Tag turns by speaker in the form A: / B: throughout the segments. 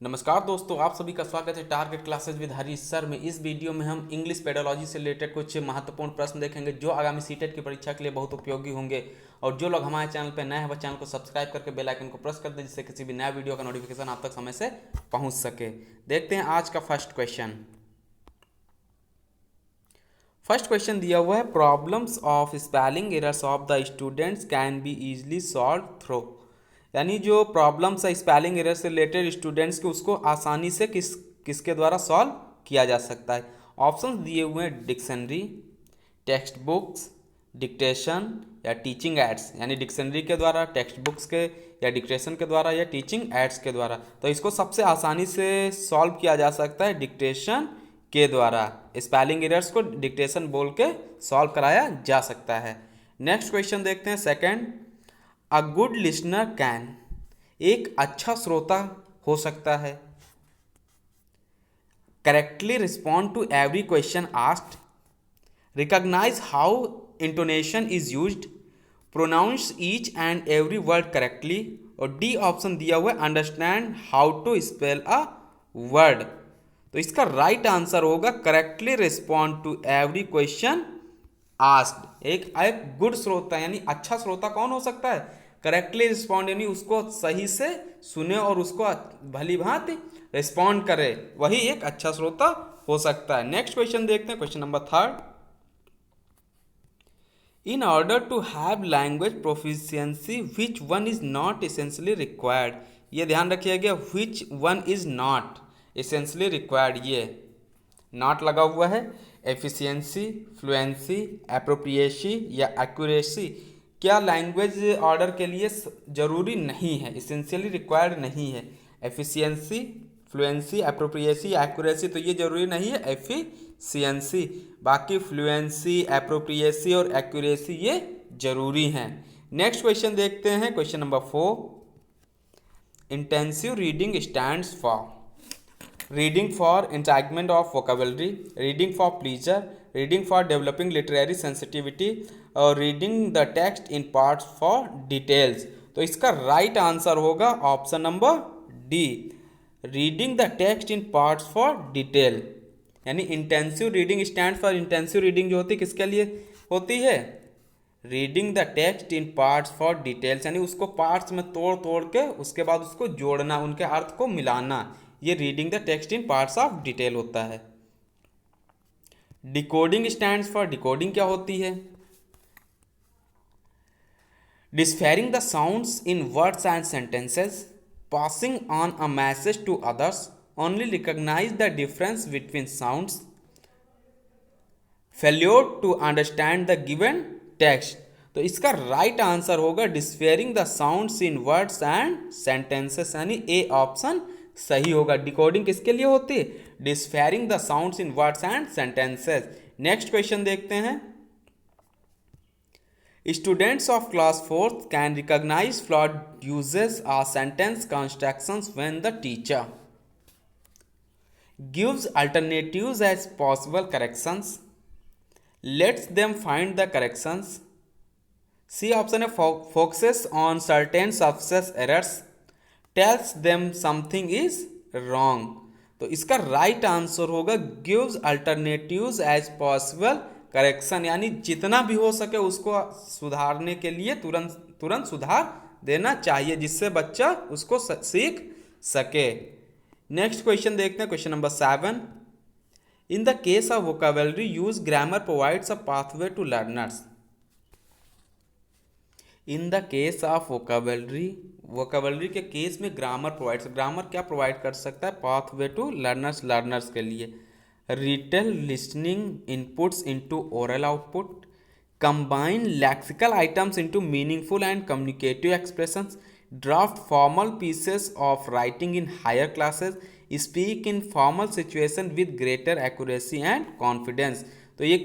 A: नमस्कार दोस्तों, आप सभी का स्वागत है target classes with Harish sir में। इस वीडियो में हम इंग्लिश पेडोलॉजी से रिलेटेड कुछ महत्वपूर्ण प्रश्न देखेंगे जो आगामी सीटेट की परीक्षा के लिए बहुत उपयोगी होंगे। और जो लोग हमारे चैनल पर नए हैं वह चैनल को सब्सक्राइब करके बेल आइकन को प्रेस कर दें जिससे किसी भी नया वीडियो का नोटिफिकेशन आप तक समय से पहुंच सके। देखते हैं आज का फर्स्ट क्वेश्चन। फर्स्ट क्वेश्चन दिया हुआ है, problems of spelling errors of the students can be easily solve through. यानी जो प्रॉब्लम्स है स्पेलिंग एरर से रिलेटेड स्टूडेंट्स के, उसको आसानी से किसके द्वारा सॉल्व किया जा सकता है। ऑप्शंस दिए हुए हैं, डिक्शनरी, टेक्स्ट बुक्स, डिक्टेशन या टीचिंग एड्स। यानी डिक्शनरी के द्वारा, टेक्स्ट बुक्स के या डिक्टेशन के द्वारा या टीचिंग एड्स के द्वारा। तो इसको सबसे आसानी से सॉल्व किया जा सकता है डिक्टेशन के द्वारा। स्पेलिंग एरर्स को डिक्टेशन बोल के सॉल्व कराया जा सकता है। नेक्स्ट क्वेश्चन देखते हैं second. A good listener can, एक अच्छा श्रोता हो सकता है, correctly respond to every question asked, recognise how intonation is used, pronounce each and every word correctly. और डी ऑप्शन दिया हुआ है, understand how to spell a word. तो इसका राइट आंसर होगा correctly respond to every question asked. एक good श्रोता यानी अच्छा श्रोता कौन हो सकता है? करेक्टली रिस्पॉन्ड यानी उसको सही से सुने और उसको भली भांति रिस्पॉन्ड करे, वही एक अच्छा श्रोता हो सकता है। नेक्स्ट क्वेश्चन देखते हैं, question number third. In order to have language proficiency which one is not essentially required. ये ध्यान रखिएगा, which one is not essentially required, ये नॉट लगा हुआ है। एफिशिएंसी, फ्लुएंसी, एप्रोप्रिएसी या एक्यूरेसी क्या लैंग्वेज ऑर्डर के लिए जरूरी नहीं है, इसेंशियली रिक्वायर्ड नहीं है। एफिशिएंसी, फ्लुएंसी, एप्रोप्रिएसी या एक्यूरेसी तो ये जरूरी नहीं है, एफिशिएंसी। बाकी फ्लुएंसी, एप्रोप्रिएसी और एक्यूरेसी ये जरूरी हैं। नेक्स्ट क्वेश्चन देखते हैं, question number 4। Intensive reading stands for. Reading for enlargement of vocabulary, reading for pleasure, reading for developing literary sensitivity और reading the text in parts for details. तो इसका राइट आंसर होगा option number D, reading the text in parts for detail. यानी intensive reading stand for, intensive reading जो होती है किसके लिए होती है? Reading the text in parts for details, यानी उसको पार्ट्स में तोड़ तोड़ के उसके बाद उसको जोड़ना, उनके अर्थ को मिलाना, ये reading the text in parts of detail होता है। डिकोडिंग स्टैंड्स फॉर, डिकोडिंग क्या होती है? Deciphering the sounds in words and sentences, passing on a message to others, only recognise the difference between sounds, failure to understand the given text. तो इसका right answer होगा deciphering the sounds in words and sentences, यानी A option सही होगा। Decoding किसके लिए होती है? Deciphering the sounds in words and sentences. Next question देखते हैं। Students of class 4th can recognise flawed uses of sentence constructions when the teacher gives alternatives as possible corrections, lets them find the corrections, C option है focuses on certain success errors, tells them something is wrong। तो इसका right answer होगा gives alternatives as possible correction, यानी जितना भी हो सके उसको सुधारने के लिए तुरंत सुधार देना चाहिए जिससे बच्चा उसको सीख सके। नेक्स्ट क्वेश्चन देखते हैं, question number 7। In the case of vocabulary use, grammar provides a pathway to learners. In the case of vocabulary, vocabulary के केस में ग्रामर प्रोवाइड्स, ग्रामर क्या प्रोवाइड कर सकता है? पाथवे टू लर्नर्स, लर्नर्स के लिए। Written listening inputs into oral output, combine lexical items into meaningful and communicative expressions, draft formal pieces of writing in higher classes, speak in formal situation with greater accuracy and confidence. तो ये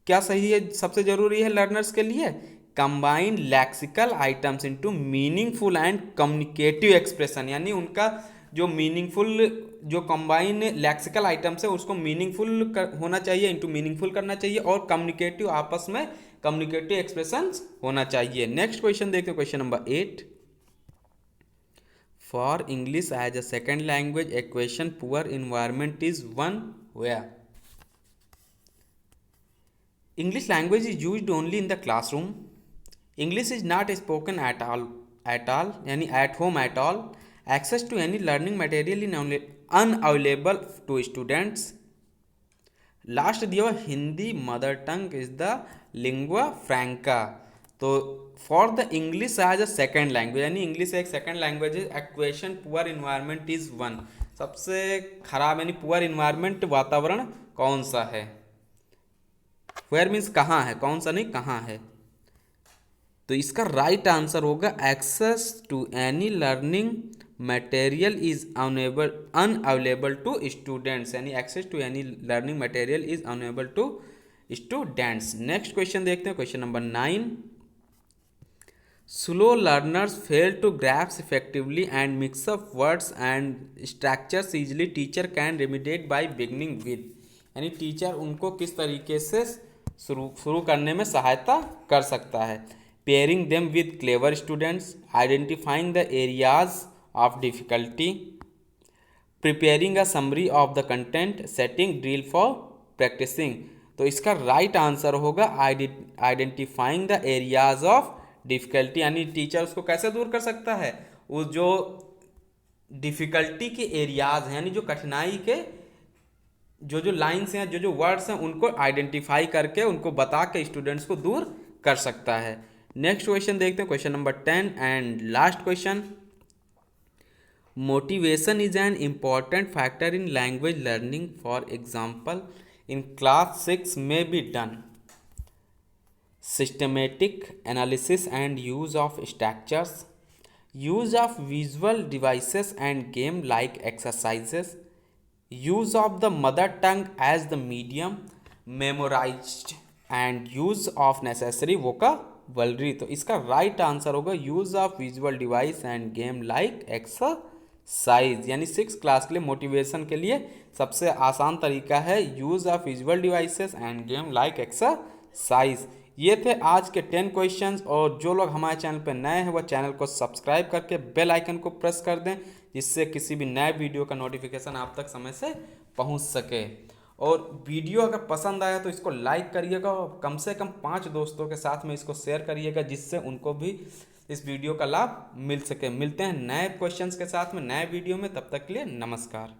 A: क्या सही है, सबसे जरूरी है learners के लिए? Combine lexical items into meaningful and communicative expression, यानी उनका जो मीनिंगफुल, जो कंबाइन लेक्सिकल आइटम्स है उसको मीनिंगफुल होना चाहिए, इनटू मीनिंगफुल करना चाहिए, और कम्युनिकेटिव आपस में कम्युनिकेटिव एक्सप्रेशंस होना चाहिए। नेक्स्ट क्वेश्चन देखते हैं, question number 8। For English as a second language, equation poor environment is one where English language is used only in the classroom. English is not spoken at all यानी at home at all. Access to any learning material is unavailable to students. Last दिया हुआ Hindi mother tongue is the lingua franca. तो for the English as a second language यानी English एक second language है। Acquisition poor environment is one, सबसे खराब यानी poor environment वातावरण कौन सा है। वेयर मीन्स कहाँ है, कौन सा नहीं कहाँ है। तो इसका राइट आंसर होगा access to any learning material is unavailable to students, यानी access to any learning material is unavailable to students. Next question देखते हैं, question number 9। Slow learners fail to grasp effectively and mix up words and structures easily, teacher can remediate by beginning with, यानी teacher उनको किस तरीके से शुरू करने में सहायता कर सकता है। Pairing them with clever students, identifying the areas of difficulty, preparing a summary of the content, setting drill for practicing। तो इसका राइट आंसर होगा identifying the areas of difficulty, यानी टीचर उसको कैसे दूर कर सकता है, वो जो डिफिकल्टी के एरियाज हैं यानी जो कठिनाई के जो लाइन्स हैं जो वर्ड्स हैं उनको आइडेंटिफाई करके उनको बता के स्टूडेंट्स को दूर कर सकता है। नेक्स्ट क्वेश्चन देखते हैं, question number 10 and last question. Motivation is an important factor in language learning. For example, in class 6 may be done systematic analysis and use of structures, use of visual devices and game-like exercises, use of the mother tongue as the medium, memorized and use of necessary vocabulary। तो इसका right answer होगा use of visual device end game like exercise, यानी 6 class के लिए motivation के लिए सबसे आसान तरीका है use of visual devices end game like exercise. ये थे आज के 10 क्वेश्चंस, और जो लोग हमारे चैनल पर नए हैं वह चैनल को सब्सक्राइब करके बेल आइकन को प्रेस कर दें, जिससे किसी भी नए वीडियो का नोटिफिकेशन आप तक समय से पहुंच सके। और वीडियो अगर पसंद आया तो इसको लाइक करिएगा और कम से कम 5 दोस्तों के साथ में इसको शेयर करिएगा, जिससे उनको भी इस वीडियो का लाभ मिल सके। मिलते हैं नए क्वेश्चंस के साथ में नए वीडियो में, तब तक के लिए नमस्कार।